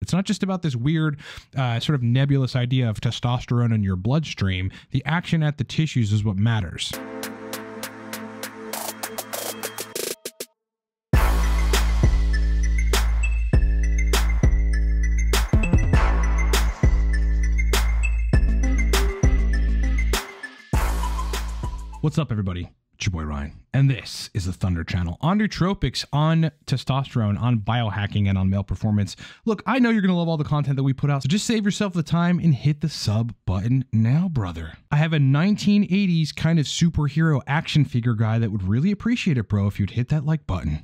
It's not just about this weird sort of nebulous idea of testosterone in your bloodstream. The action at the tissues is what matters. What's up, everybody? It's your boy Ryan, and this is the Thunder Channel on nootropics, on testosterone, on biohacking, and on male performance. Look, I know you're going to love all the content that we put out, so just save yourself the time and hit the sub button now, brother. I have a 1980s kind of superhero action figure guy that would really appreciate it, bro, if you'd hit that like button.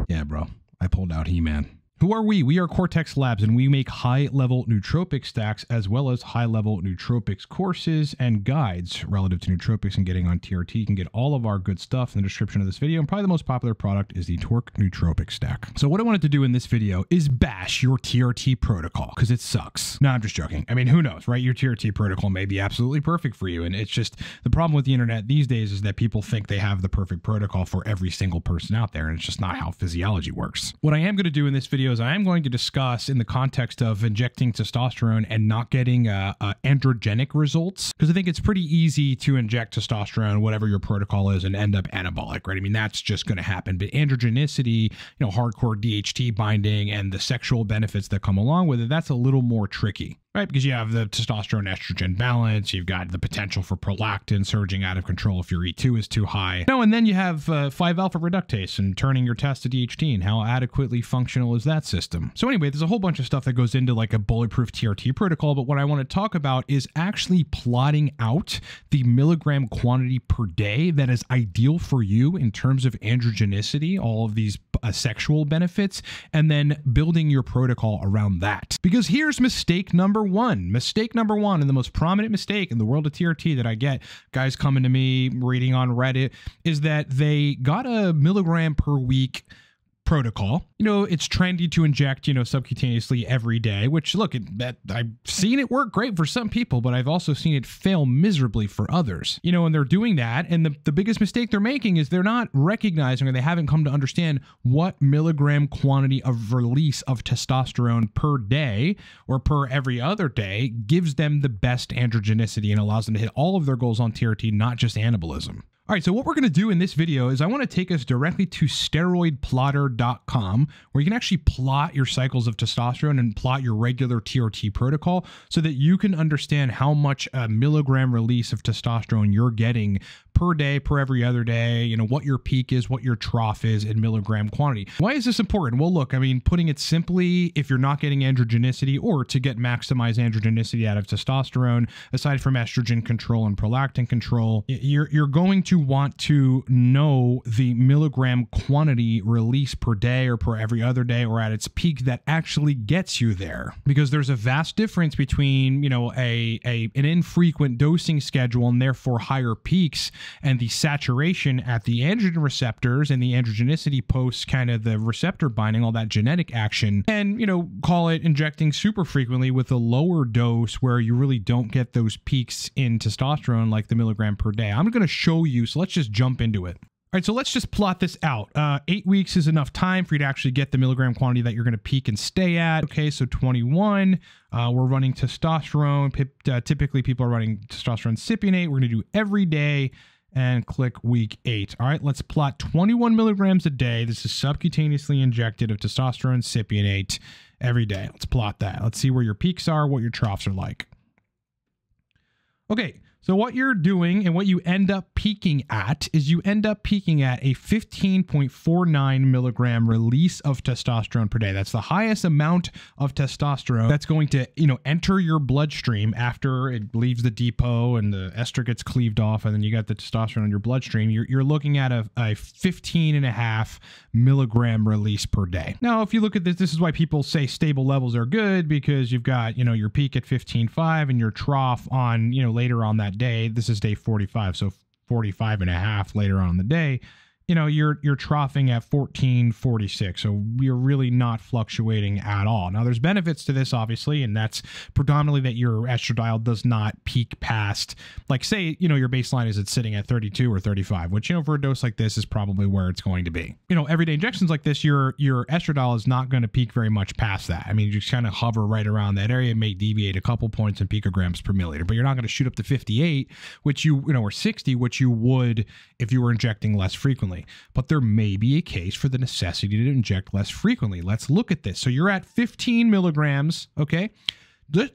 Yeah, bro, I pulled out He-Man. Who are we? We are Cortex Labs, and we make high-level nootropic stacks as well as high-level nootropics courses and guides relative to nootropics and getting on TRT. You can get all of our good stuff in the description of this video, and probably the most popular product is the Torque Nootropic Stack. So what I wanted to do in this video is bash your TRT protocol, because it sucks. No, I'm just joking. I mean, who knows, right? Your TRT protocol may be absolutely perfect for you, and it's just the problem with the internet these days is that people think they have the perfect protocol for every single person out there, and it's just not how physiology works. What I am going to do in this video is I am going to discuss in the context of injecting testosterone and not getting androgenic results, because I think it's pretty easy to inject testosterone, whatever your protocol is, and end up anabolic, right? I mean, that's just going to happen. But androgenicity, you know, hardcore DHT binding and the sexual benefits that come along with it, that's a little more tricky. Right, because you have the testosterone estrogen balance, you've got the potential for prolactin surging out of control if your E2 is too high. No, and then you have 5-alpha reductase and turning your test to DHT, and how adequately functional is that system? So anyway, there's a whole bunch of stuff that goes into like a bulletproof TRT protocol, but what I want to talk about is actually plotting out the milligram quantity per day that is ideal for you in terms of androgenicity, all of these sexual benefits, and then building your protocol around that. Because here's mistake number one. Mistake number one, and the most prominent mistake in the world of TRT that I get guys coming to me reading on Reddit, is that they got a milligram per week protocol. You know, it's trendy to inject, you know, subcutaneously every day, which look, I've seen it work great for some people, but I've also seen it fail miserably for others. You know, and they're doing that, and the biggest mistake they're making is they're not recognizing, or they haven't come to understand what milligram quantity of release of testosterone per day or per every other day gives them the best androgenicity and allows them to hit all of their goals on TRT, not just anabolism. All right, so what we're going to do in this video is I want to take us directly to steroidplotter.com, where you can actually plot your cycles of testosterone and plot your regular TRT protocol so that you can understand how much milligram release of testosterone you're getting per day, per every other day, you know, what your peak is, what your trough is in milligram quantity. Why is this important? Well, look, I mean, putting it simply, if you're not getting androgenicity, or to get maximized androgenicity out of testosterone, aside from estrogen control and prolactin control, you're going to want to know the milligram quantity release per day or per every other day or at its peak that actually gets you there. Because there's a vast difference between, you know, an infrequent dosing schedule and therefore higher peaks, and the saturation at the androgen receptors and the androgenicity post kind of the receptor binding, all that genetic action, and, you know, call it injecting super frequently with a lower dose where you really don't get those peaks in testosterone like the milligram per day. I'm going to show you, so let's just jump into it. All right, so let's just plot this out. 8 weeks is enough time for you to actually get the milligram quantity that you're going to peak and stay at. Okay, so 21, we're running testosterone. Typically, people are running testosterone cypionate. We're going to do every day and click week 8. All right, let's plot 21 milligrams a day. This is subcutaneously injected of testosterone cypionate every day. Let's plot that. Let's see where your peaks are, what your troughs are like. Okay. So what you're doing and what you end up peaking at is you end up peaking at a 15.49 milligram release of testosterone per day. That's the highest amount of testosterone that's going to, you know, enter your bloodstream after it leaves the depot and the ester gets cleaved off, and then you got the testosterone in your bloodstream. You're looking at a 15.5 milligram release per day. Now, if you look at this, this is why people say stable levels are good, because you've got, you know, your peak at 15.5 and your trough on, you know, later on that day. This is day 45, so 45.5 later on in the day. you know, you're troughing at 1446. So you're really not fluctuating at all. Now there's benefits to this, obviously, and that's predominantly that your estradiol does not peak past, like, say, you know, your baseline is it's sitting at 32 or 35, which, you know, for a dose like this is probably where it's going to be. You know, everyday injections like this, your estradiol is not going to peak very much past that. I mean, you just kind of hover right around that area. It may deviate a couple points in picograms per milliliter, but you're not going to shoot up to 58, which you know, or 60, which you would if you were injecting less frequently. But there may be a case for the necessity to inject less frequently. Let's look at this. So you're at 15 milligrams, okay?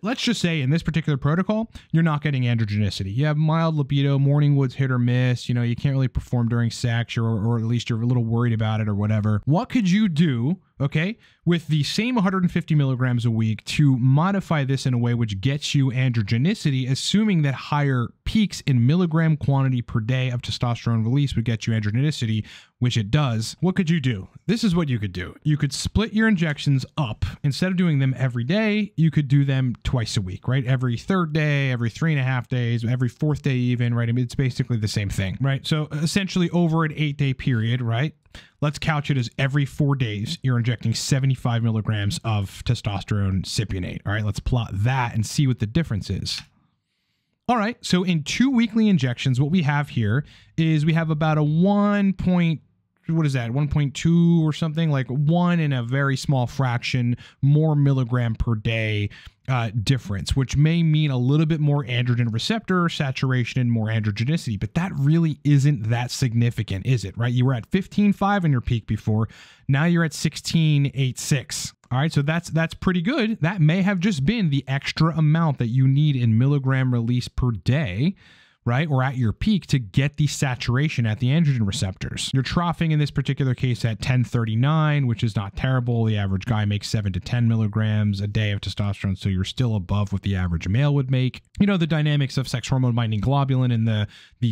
Let's just say in this particular protocol, you're not getting androgenicity. You have mild libido, morning woods hit or miss, you know, you can't really perform during sex, or at least you're a little worried about it or whatever. What could you do, okay, with the same 150 milligrams a week to modify this in a way which gets you androgenicity, assuming that higher peaks in milligram quantity per day of testosterone release would get you androgenicity, which it does? What could you do? This is what you could do. You could split your injections up. Instead of doing them every day, you could do them twice a week, right? Every third day, every 3.5 days, every fourth day even, right? I mean, it's basically the same thing, right? So essentially over an 8-day period, right? Let's couch it as every 4 days, you're injecting 75 milligrams of testosterone cypionate. All right, let's plot that and see what the difference is. All right, so in 2 weekly injections, what we have here is we have about a 1.2 or something, like 1 in a very small fraction more milligram per day difference, which may mean a little bit more androgen receptor saturation and more androgenicity, but that really isn't that significant, is it? Right? You were at 15.5 in your peak before. Now you're at 16.86. All right, so that's pretty good. That may have just been the extra amount that you need in milligram release per day, right, or at your peak to get the saturation at the androgen receptors. You're troughing in this particular case at 1039, which is not terrible. The average guy makes 7 to 10 milligrams a day of testosterone, so you're still above what the average male would make. You know, the dynamics of sex hormone binding globulin and the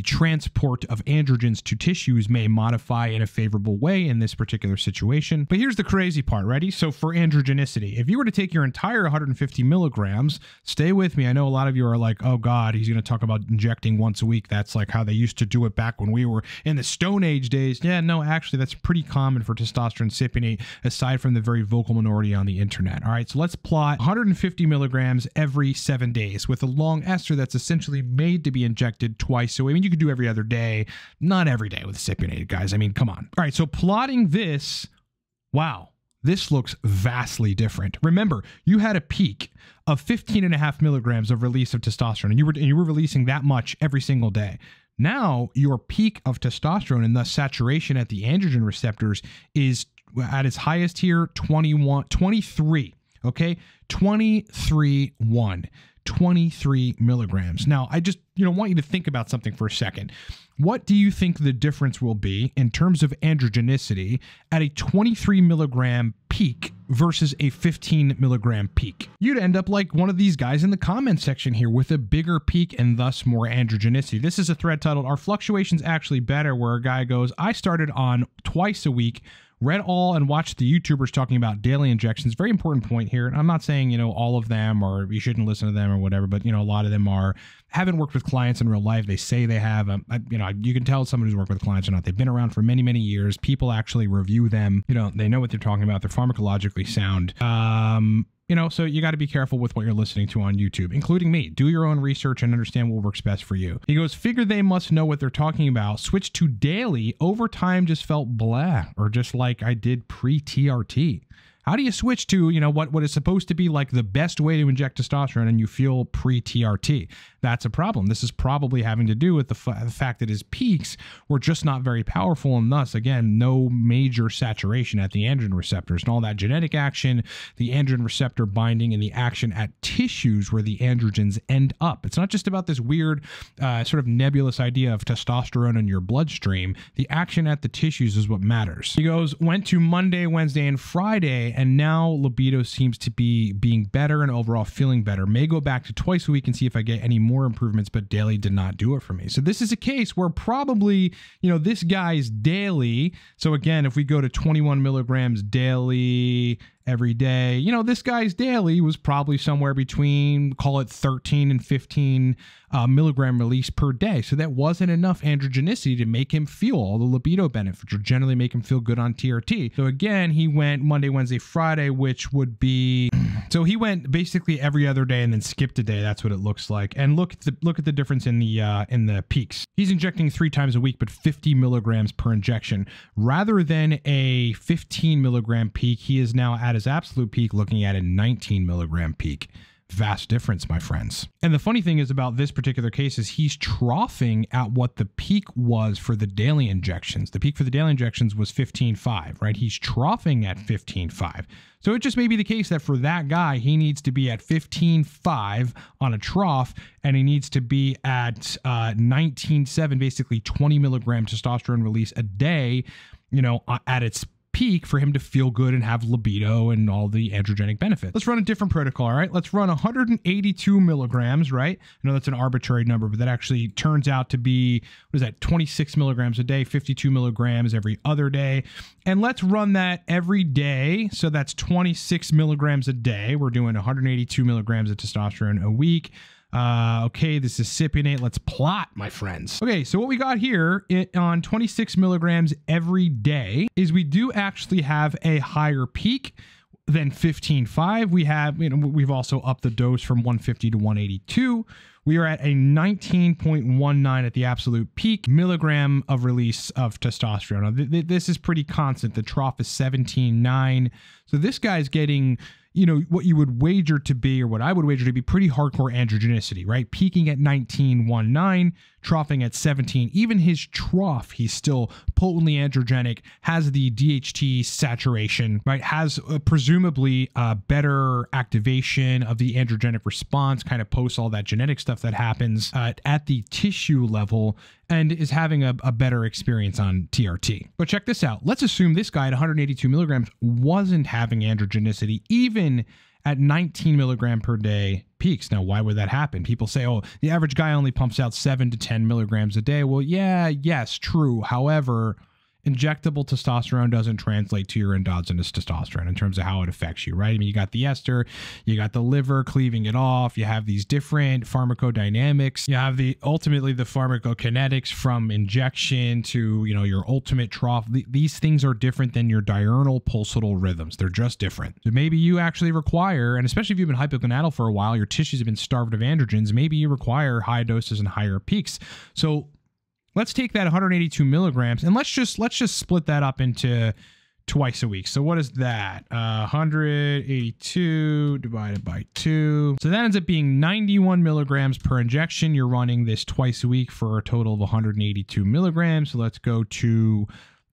transport of androgens to tissues may modify in a favorable way in this particular situation. But here's the crazy part, ready? So for androgenicity, if you were to take your entire 150 milligrams, stay with me. I know a lot of you are like, oh God, he's going to talk about injecting once a week. That's like how they used to do it back when we were in the Stone Age days. Yeah, no, actually, that's pretty common for testosterone cypionate, aside from the very vocal minority on the internet. All right, so let's plot 150 milligrams every 7 days with a long ester that's essentially made to be injected twice. So, I mean, you could do every other day, not every day with cypionate, guys. I mean, come on. All right, so plotting this, wow. This looks vastly different. Remember, you had a peak of 15.5 milligrams of release of testosterone, and you were releasing that much every single day. Now, your peak of testosterone and thus saturation at the androgen receptors is at its highest here, 23, okay? 23 milligrams. Now, I just, want you to think about something for a second. What do you think the difference will be in terms of androgenicity at a 23 milligram peak versus a 15 milligram peak? You'd end up like one of these guys in the comment section here with a bigger peak and thus more androgenicity. This is a thread titled, "Are Fluctuations Actually Better?" where a guy goes, I started on twice a week, read all and watched the YouTubers talking about daily injections. Very important point here. And I'm not saying, all of them or you shouldn't listen to them or whatever, but, a lot of them haven't worked with clients in real life. They say they have. You can tell someone who's worked with clients or not. They've been around for many, many years. People actually review them. They know what they're talking about. They're pharmacologically sound. So you got to be careful with what you're listening to on YouTube, including me. Do your own research and understand what works best for you. He goes, figure they must know what they're talking about. Switch to daily. Over time just felt blah, or just like I did pre-TRT. How do you switch to, what is supposed to be like the best way to inject testosterone and you feel pre-TRT? That's a problem. This is probably having to do with the fact that his peaks were just not very powerful, and thus, again, no major saturation at the androgen receptors. And all that genetic action, the androgen receptor binding, and the action at tissues where the androgens end up. It's not just about this weird sort of nebulous idea of testosterone in your bloodstream. The action at the tissues is what matters. He goes, went to Monday, Wednesday, and Friday, and now libido seems to be being better and overall feeling better. May go back to twice a week and see if I get any more improvements, but daily did not do it for me. So this is a case where probably, this guy's daily. So again, if we go to 21 milligrams daily every day. You know, this guy's daily was probably somewhere between, call it 13 and 15 milligram release per day. So that wasn't enough androgenicity to make him feel all the libido benefits or generally make him feel good on TRT. So again, he went Monday, Wednesday, Friday, which would be, so he went basically every other day and then skipped a day. That's what it looks like. And look at the difference in the peaks. He's injecting 3 times a week, but 50 milligrams per injection rather than a 15 milligram peak. He is now at his absolute peak looking at a 19 milligram peak. Vast difference, my friends. And the funny thing is about this particular case is he's troughing at what the peak was for the daily injections. The peak for the daily injections was 15.5, right? He's troughing at 15.5. So it just may be the case that for that guy, he needs to be at 15.5 on a trough, and he needs to be at 19.7, basically 20 milligram testosterone release a day, you know, at its peak for him to feel good and have libido and all the androgenic benefits. Let's run a different protocol, all right? Let's run 182 milligrams, right? I know that's an arbitrary number, but that actually turns out to be, what is that, 26 milligrams a day, 52 milligrams every other day. And let's run that every day. So that's 26 milligrams a day. We're doing 182 milligrams of testosterone a week. Okay, this is cypionate. Let's plot, my friends. Okay, so what we got here on 26 milligrams every day is we do actually have a higher peak than 15.5. We have, you know, we've also upped the dose from 150 to 182. We are at a 19.19 at the absolute peak milligram of release of testosterone. Now, this is pretty constant. The trough is 17.9. So this guy's getting, you know, what you would wager to be, or what I would wager to be, pretty hardcore androgenicity, right? Peaking at 19.19, troughing at 17. Even his trough, he's still potently androgenic, has the DHT saturation, right? Has presumably better activation of the androgenic response, kind of post all that genetic stuff that happens at the tissue level, and is having a better experience on TRT. But check this out. Let's assume this guy at 182 milligrams wasn't having androgenicity, even at 19 milligram per day peaks. Now, why would that happen? People say, oh, the average guy only pumps out 7 to 10 milligrams a day. Well, yeah, yes, true. However, injectable testosterone doesn't translate to your endogenous testosterone in terms of how it affects you, right? I mean, you got the ester, you got the liver cleaving it off, you have these different pharmacodynamics, you have ultimately the pharmacokinetics from injection to, you know, your ultimate trough. These things are different than your diurnal pulsatile rhythms. They're just different. So maybe you actually require, and especially if you've been hypogonadal for a while, your tissues have been starved of androgens, maybe you require high doses and higher peaks. So let's take that 182 milligrams and let's just split that up into twice a week. So what is that? 182 divided by 2. So that ends up being 91 milligrams per injection. You're running this twice a week for a total of 182 milligrams. So let's go to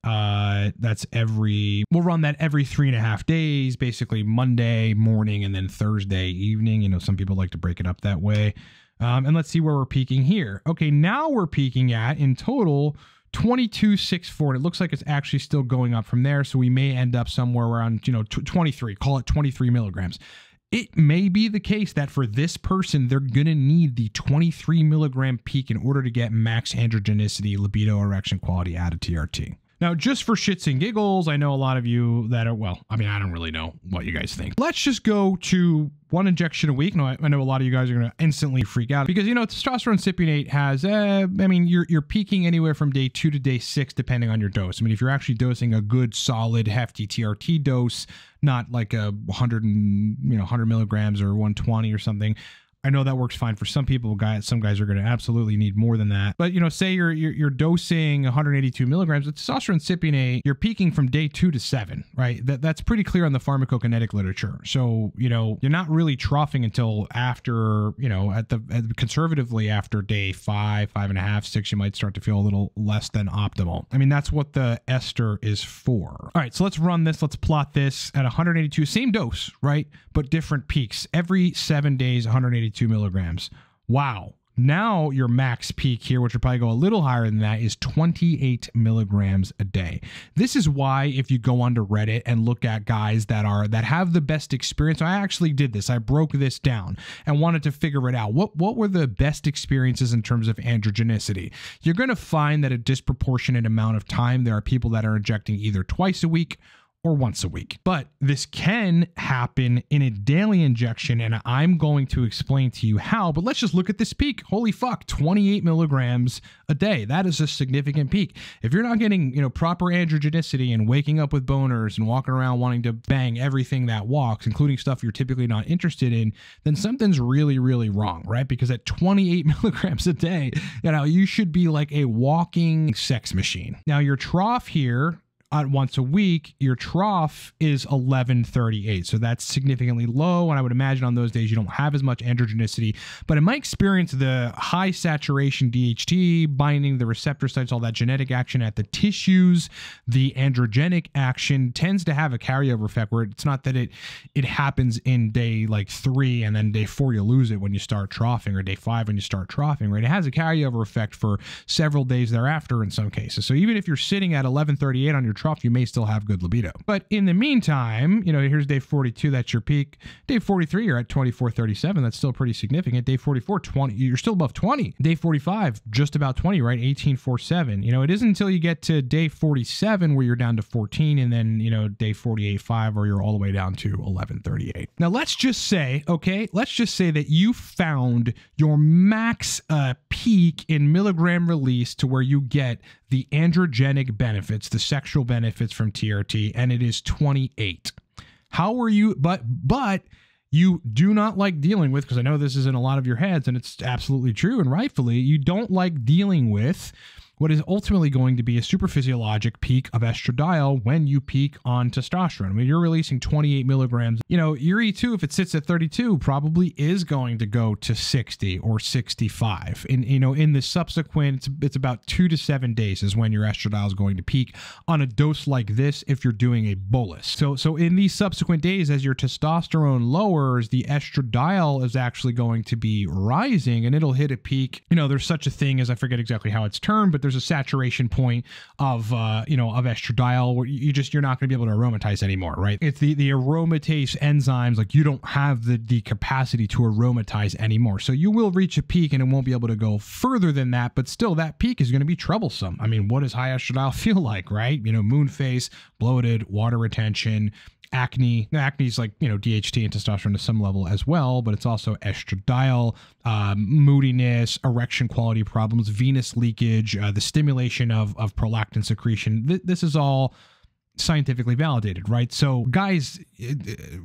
we'll run that every 3.5 days, basically Monday morning and then Thursday evening. You know, some people like to break it up that way. And let's see where we're peaking here. Okay, now we're peaking at, in total, 22.64. And it looks like it's actually still going up from there. So we may end up somewhere around, you know, 23, call it 23 milligrams. It may be the case that for this person, they're going to need the 23 milligram peak in order to get max androgenicity, libido, erection quality out of TRT. Now, just for shits and giggles, I know a lot of you that are, well, I mean, I don't really know what you guys think. Let's just go to 1 injection a week. No, I know a lot of you guys are going to instantly freak out because, you know, testosterone cypionate has, I mean, you're peaking anywhere from day 2 to day 6, depending on your dose. I mean, if you're actually dosing a good, solid, hefty TRT dose, not like a 100 milligrams or 120 or something, I know that works fine for some people. Some guys are going to absolutely need more than that. But, you know, say you're dosing 182 milligrams of testosterone cypionate, you're peaking from day 2 to 7, right? That's pretty clear on the pharmacokinetic literature. So, you know, you're not really troughing until after, you know, conservatively after day 5, 5.5, 6, you might start to feel a little less than optimal. I mean, that's what the ester is for. All right, so let's run this. Let's plot this at 182, same dose, right? But different peaks every 7 days, 182 milligrams. Wow. Now your max peak here, which will probably go a little higher than that, is 28 milligrams a day. This is why if you go onto Reddit and look at guys that have the best experience, I actually did this. I broke this down and wanted to figure it out. What were the best experiences in terms of androgenicity? You're going to find that a disproportionate amount of time there are people that are injecting either twice a week or once a week. But this can happen in a daily injection, and I'm going to explain to you how. But let's just look at this peak. Holy fuck, 28 milligrams a day. That is a significant peak. If you're not getting, proper androgenicity and waking up with boners and walking around wanting to bang everything that walks, including stuff you're typically not interested in, then something's really, really wrong, right? Because at 28 milligrams a day, you should be like a walking sex machine. Now, your trough here, once a week, your trough is 1138. So that's significantly low. And I would imagine on those days you don't have as much androgenicity. But in my experience, the high saturation DHT binding the receptor sites, all that genetic action at the tissues, the androgenic action tends to have a carryover effect where it's not that it happens in day like 3 and then day 4 you lose it when you start troughing, or day 5 when you start troughing, right? It has a carryover effect for several days thereafter in some cases. So even if you're sitting at 1138 on your trough, you may still have good libido. But in the meantime, here's day 42, that's your peak. Day 43, you're at 2437. That's still pretty significant. Day 44, 20, you're still above 20. Day 45, just about 20, right? 1847. It isn't until you get to day 47 where you're down to 14, and then, day 48.5 where you're all the way down to 1138. Now, let's just say that you found your max peak in milligram release to where you get the androgenic benefits, the sexual benefits from TRT, and it is 28. How are you, but you do not like dealing with, because I know this is in a lot of your heads, and it's absolutely true, and rightfully, you don't like dealing with what is ultimately going to be a super physiologic peak of estradiol when you peak on testosterone. I mean, you're releasing 28 milligrams. Your E2, if it sits at 32, probably is going to go to 60 or 65. In the subsequent, it's about 2 to 7 days is when your estradiol is going to peak on a dose like this if you're doing a bolus. So in these subsequent days, as your testosterone lowers, the estradiol is actually going to be rising, and it'll hit a peak. There's such a thing as, I forget exactly how it's termed, but there's a saturation point of estradiol where you're not going to be able to aromatize anymore, right? It's the aromatase enzymes, like you don't have the capacity to aromatize anymore. So you will reach a peak and it won't be able to go further than that, but still that peak is going to be troublesome. I mean, what does high estradiol feel like, right? Moon face, bloated, water retention, acne. Now, acne is like, DHT and testosterone to some level as well, but it's also estradiol, moodiness, erection quality problems, venous leakage, the stimulation of prolactin secretion. This is all scientifically validated, right? So guys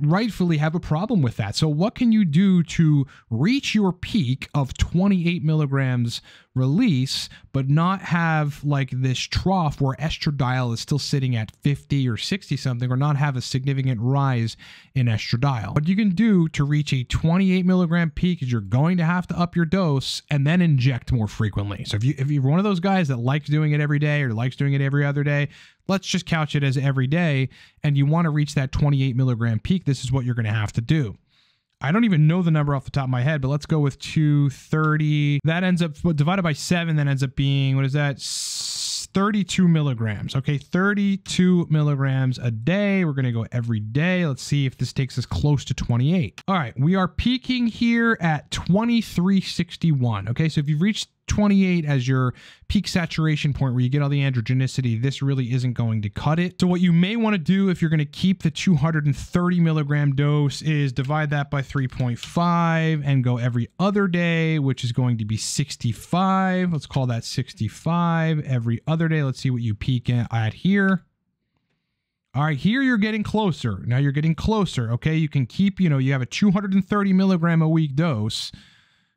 rightfully have a problem with that. So what can you do to reach your peak of 28 milligrams release, but not have like this trough where estradiol is still sitting at 50 or 60 something, or not have a significant rise in estradiol? What you can do to reach a 28 milligram peak is you're going to have to up your dose and then inject more frequently. So if you're one of those guys that likes doing it every day or likes doing it every other day, let's just couch it as every day, and you want to reach that 28 milligram peak, this is what you're going to have to do. I don't even know the number off the top of my head, but let's go with 230. That ends up, divided by 7, that ends up being, what is that? 32 milligrams. Okay, 32 milligrams a day. We're going to go every day. Let's see if this takes us close to 28. All right, we are peaking here at 2361. Okay, so if you've reached 28 as your peak saturation point where you get all the androgenicity, this really isn't going to cut it. So what you may want to do if you're going to keep the 230 milligram dose is divide that by 3.5 and go every other day, which is going to be 65. Let's call that 65 every other day. Let's see what you peak at here. All right, here you're getting closer. Now you're getting closer, okay? You can keep, you have a 230 milligram a week dose,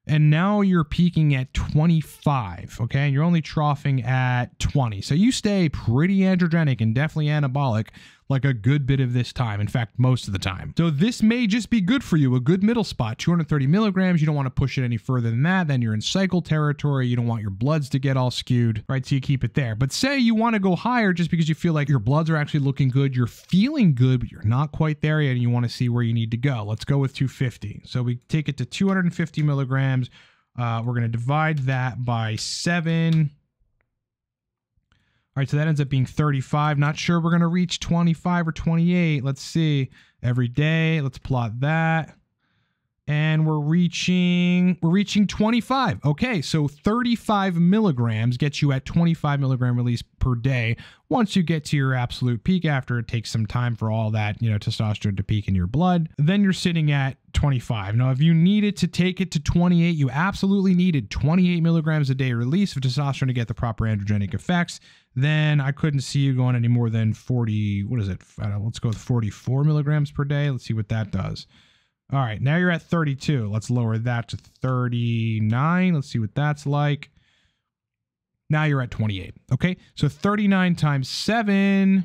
and now you're peaking at 25, okay? And you're only troughing at 20. So you stay pretty androgenic and definitely anabolic like a good bit of this time. In fact, most of the time. So this may just be good for you, a good middle spot, 230 milligrams. You don't want to push it any further than that. Then you're in cycle territory. You don't want your bloods to get all skewed, right? So you keep it there. But say you want to go higher just because you feel like your bloods are actually looking good. You're feeling good, but you're not quite there yet, and you want to see where you need to go. Let's go with 250. So we take it to 250 milligrams. We're going to divide that by 7. All right, so that ends up being 35. Not sure we're going to reach 25 or 28. Let's see. Every day, let's plot that. and we're reaching 25. Okay, so 35 milligrams gets you at 25 milligram release per day once you get to your absolute peak. After it takes some time for all that, testosterone to peak in your blood, then you're sitting at 25. Now, if you needed to take it to 28, you absolutely needed 28 milligrams a day release of testosterone to get the proper androgenic effects. Then I couldn't see you going any more than 40. What is it? Let's go with 44 milligrams per day. Let's see what that does. All right, now you're at 32. Let's lower that to 39. Let's see what that's like. Now you're at 28. Okay, so 39 times 7.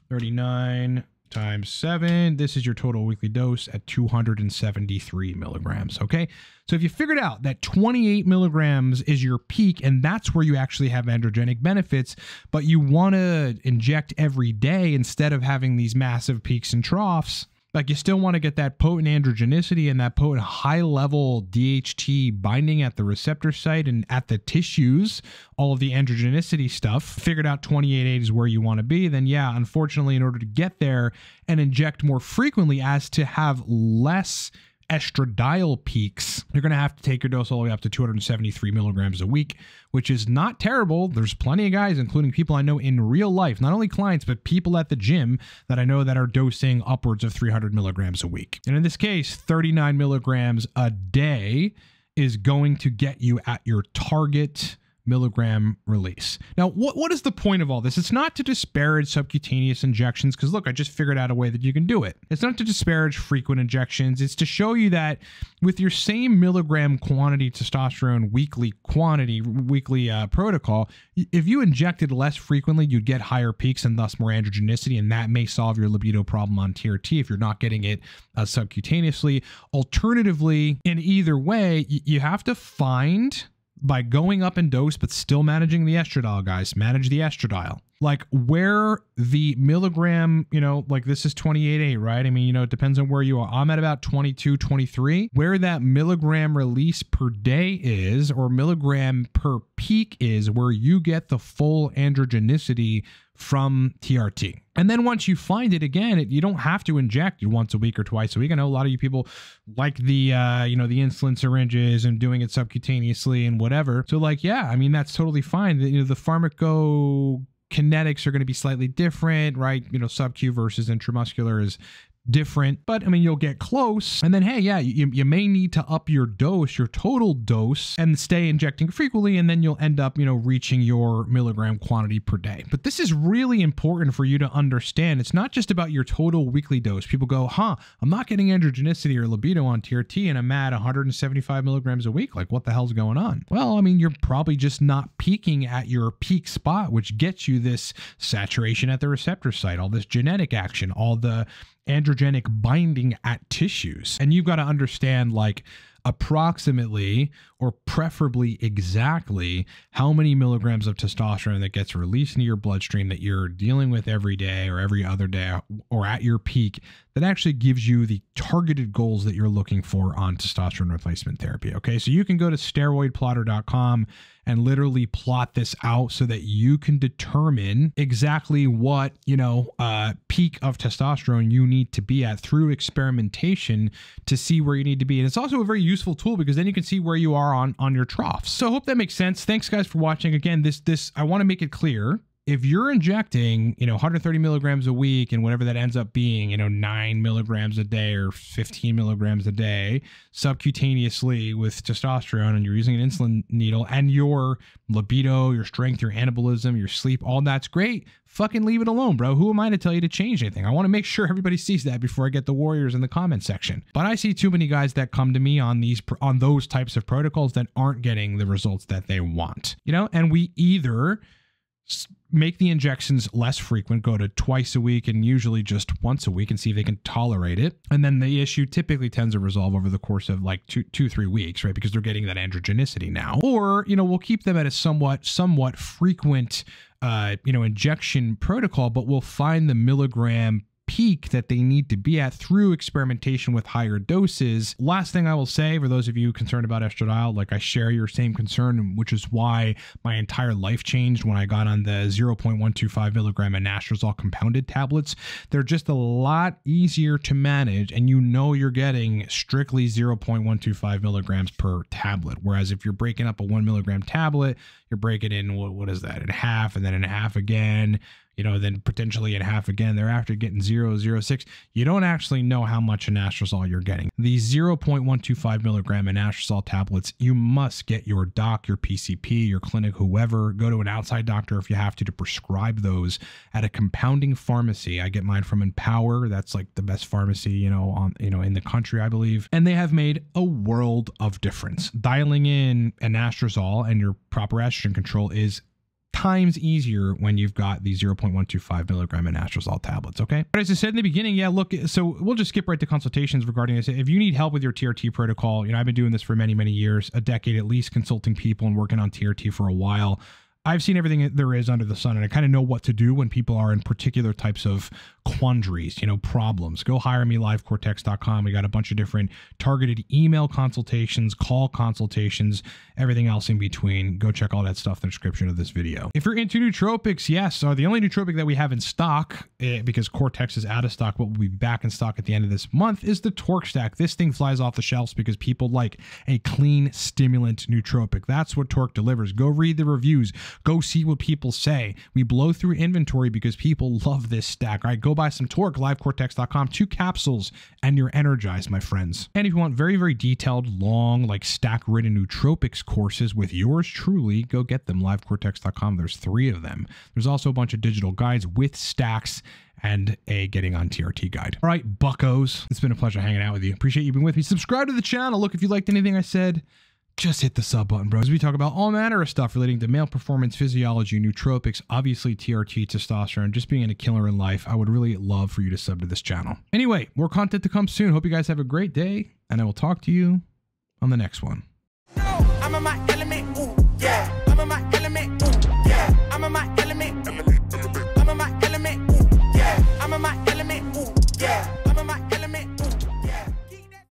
39 times 7. This is your total weekly dose at 273 milligrams. Okay, so if you figured out that 28 milligrams is your peak and that's where you actually have androgenic benefits, but you want to inject every day instead of having these massive peaks and troughs, like you still want to get that potent androgenicity and that potent high-level DHT binding at the receptor site and at the tissues, all of the androgenicity stuff, figured out 28.8 is where you want to be, then yeah, unfortunately, in order to get there and inject more frequently as to have less estradiol peaks, you're going to have to take your dose all the way up to 273 milligrams a week, which is not terrible. There's plenty of guys, including people I know in real life, not only clients, but people at the gym that I know that are dosing upwards of 300 milligrams a week. And in this case, 39 milligrams a day is going to get you at your target milligram release. Now, what is the point of all this? It's not to disparage subcutaneous injections, because look, I just figured out a way that you can do it. It's not to disparage frequent injections. It's to show you that with your same milligram quantity testosterone weekly protocol, if you injected less frequently, you'd get higher peaks and thus more androgenicity, and that may solve your libido problem on TRT if you're not getting it subcutaneously. Alternatively, in either way, you have to find, by going up in dose but still managing the estradiol, guys, manage the estradiol, like where the milligram, like this is 28.8, right? I mean, it depends on where you are. I'm at about 22, 23, where that milligram release per day is, or milligram per peak is, where you get the full androgenicity from TRT. And then once you find it, again, you don't have to inject it once a week or twice a week. I know a lot of you people like the, the insulin syringes and doing it subcutaneously and whatever. So like, yeah, I mean, that's totally fine. The pharmacokinetics are going to be slightly different, right? Sub-Q versus intramuscular is different, but I mean, you'll get close. And then, hey, yeah, you may need to up your dose, your total dose, and stay injecting frequently, and then you'll end up, reaching your milligram quantity per day. But this is really important for you to understand. It's not just about your total weekly dose. People go, I'm not getting androgenicity or libido on TRT, and I'm at 175 milligrams a week. Like, what the hell's going on? Well, I mean, you're probably just not peaking at your peak spot, which gets you this saturation at the receptor site, all this genetic action, all the androgenic binding at tissues. And you've got to understand, like, approximately or preferably exactly how many milligrams of testosterone that gets released into your bloodstream that you're dealing with every day or every other day or at your peak that actually gives you the targeted goals that you're looking for on testosterone replacement therapy. Okay, so you can go to steroidplotter.com and literally plot this out so that you can determine exactly what, peak of testosterone you need to be at through experimentation to see where you need to be. And it's also a very useful tool because then you can see where you are on your troughs. So I hope that makes sense. Thanks guys for watching. Again, this I want to make it clear. If you're injecting, 130 milligrams a week and whatever that ends up being, 9 milligrams a day or 15 milligrams a day subcutaneously with testosterone, and you're using an insulin needle, and your libido, your strength, your anabolism, your sleep, all that's great, fucking leave it alone, bro. Who am I to tell you to change anything? I want to make sure everybody sees that before I get the warriors in the comment section. But I see too many guys that come to me on those types of protocols that aren't getting the results that they want, and we either make the injections less frequent, go to twice a week and usually just once a week, and see if they can tolerate it. And then the issue typically tends to resolve over the course of like 2-3 weeks, right? Because they're getting that androgenicity now. Or, we'll keep them at a somewhat frequent, injection protocol, but we'll find the milligram peak that they need to be at through experimentation with higher doses. Last thing I will say, for those of you concerned about estradiol, like I share your same concern, which is why my entire life changed when I got on the 0.125 milligram anastrozole compounded tablets. They're just a lot easier to manage, and you know you're getting strictly 0.125 milligrams per tablet. Whereas if you're breaking up a 1 milligram tablet, you're breaking in, what is that, in half, and then in half again, you know, then potentially in half again, thereafter getting 0.06. You don't actually know how much anastrozole you're getting. These 0.125 milligram anastrozole tablets, you must get your doc, your PCP, your clinic, whoever, go to an outside doctor if you have to prescribe those at a compounding pharmacy. I get mine from Empower. That's like the best pharmacy, in the country, I believe. And they have made a world of difference. Dialing in anastrozole and your proper estrogen control is times easier when you've got the 0.125 milligram anastrozole tablets, okay? But as I said in the beginning, yeah, look, so we'll just skip right to consultations regarding this. If you need help with your TRT protocol, I've been doing this for many, many years, a decade at least, consulting people and working on TRT for a while. I've seen everything there is under the sun, and I kind of know what to do when people are in particular types of quandaries, problems. Go hire me, livecortex.com. We got a bunch of different targeted email consultations, call consultations, everything else in between. Go check all that stuff in the description of this video. If you're into nootropics, yes, the only nootropic that we have in stock, because Cortex is out of stock, but will be back in stock at the end of this month, is the Torque Stack. This thing flies off the shelves because people like a clean stimulant nootropic. That's what Torque delivers. Go read the reviews. Go see what people say. We blow through inventory because people love this stack. All right, go buy some Torque, livecortex.com, 2 capsules, and you're energized, my friends. And if you want very, very detailed, long, like stack-ridden nootropics courses with yours truly, go get them, livecortex.com. There's 3 of them. There's also a bunch of digital guides with stacks and a getting on TRT guide. All right, buckos, it's been a pleasure hanging out with you. Appreciate you being with me. Subscribe to the channel. Look, if you liked anything I said, just hit the sub button, bros. We talk about all manner of stuff relating to male performance, physiology, nootropics, obviously TRT, testosterone, just being a killer in life. I would really love for you to sub to this channel. Anyway, more content to come soon. Hope you guys have a great day, and I will talk to you on the next one. I'm in my element, ooh, yeah.